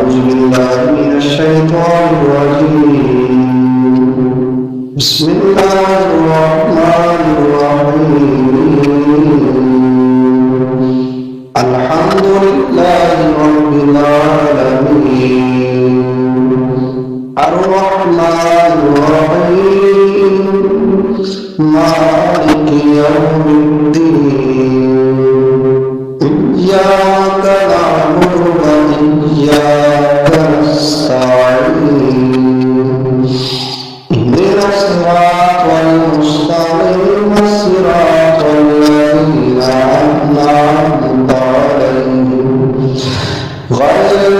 أعوذ بالله من الشيطان الرجيم بسم الله الرحمن الرحيم الحمد لله رب العالمين الرحمن الرحيم مالك يوم الدين إياك نعبد وإياك نستعين اهدنا الصراط المستقيم صراط الذين أنعمت عليهم غير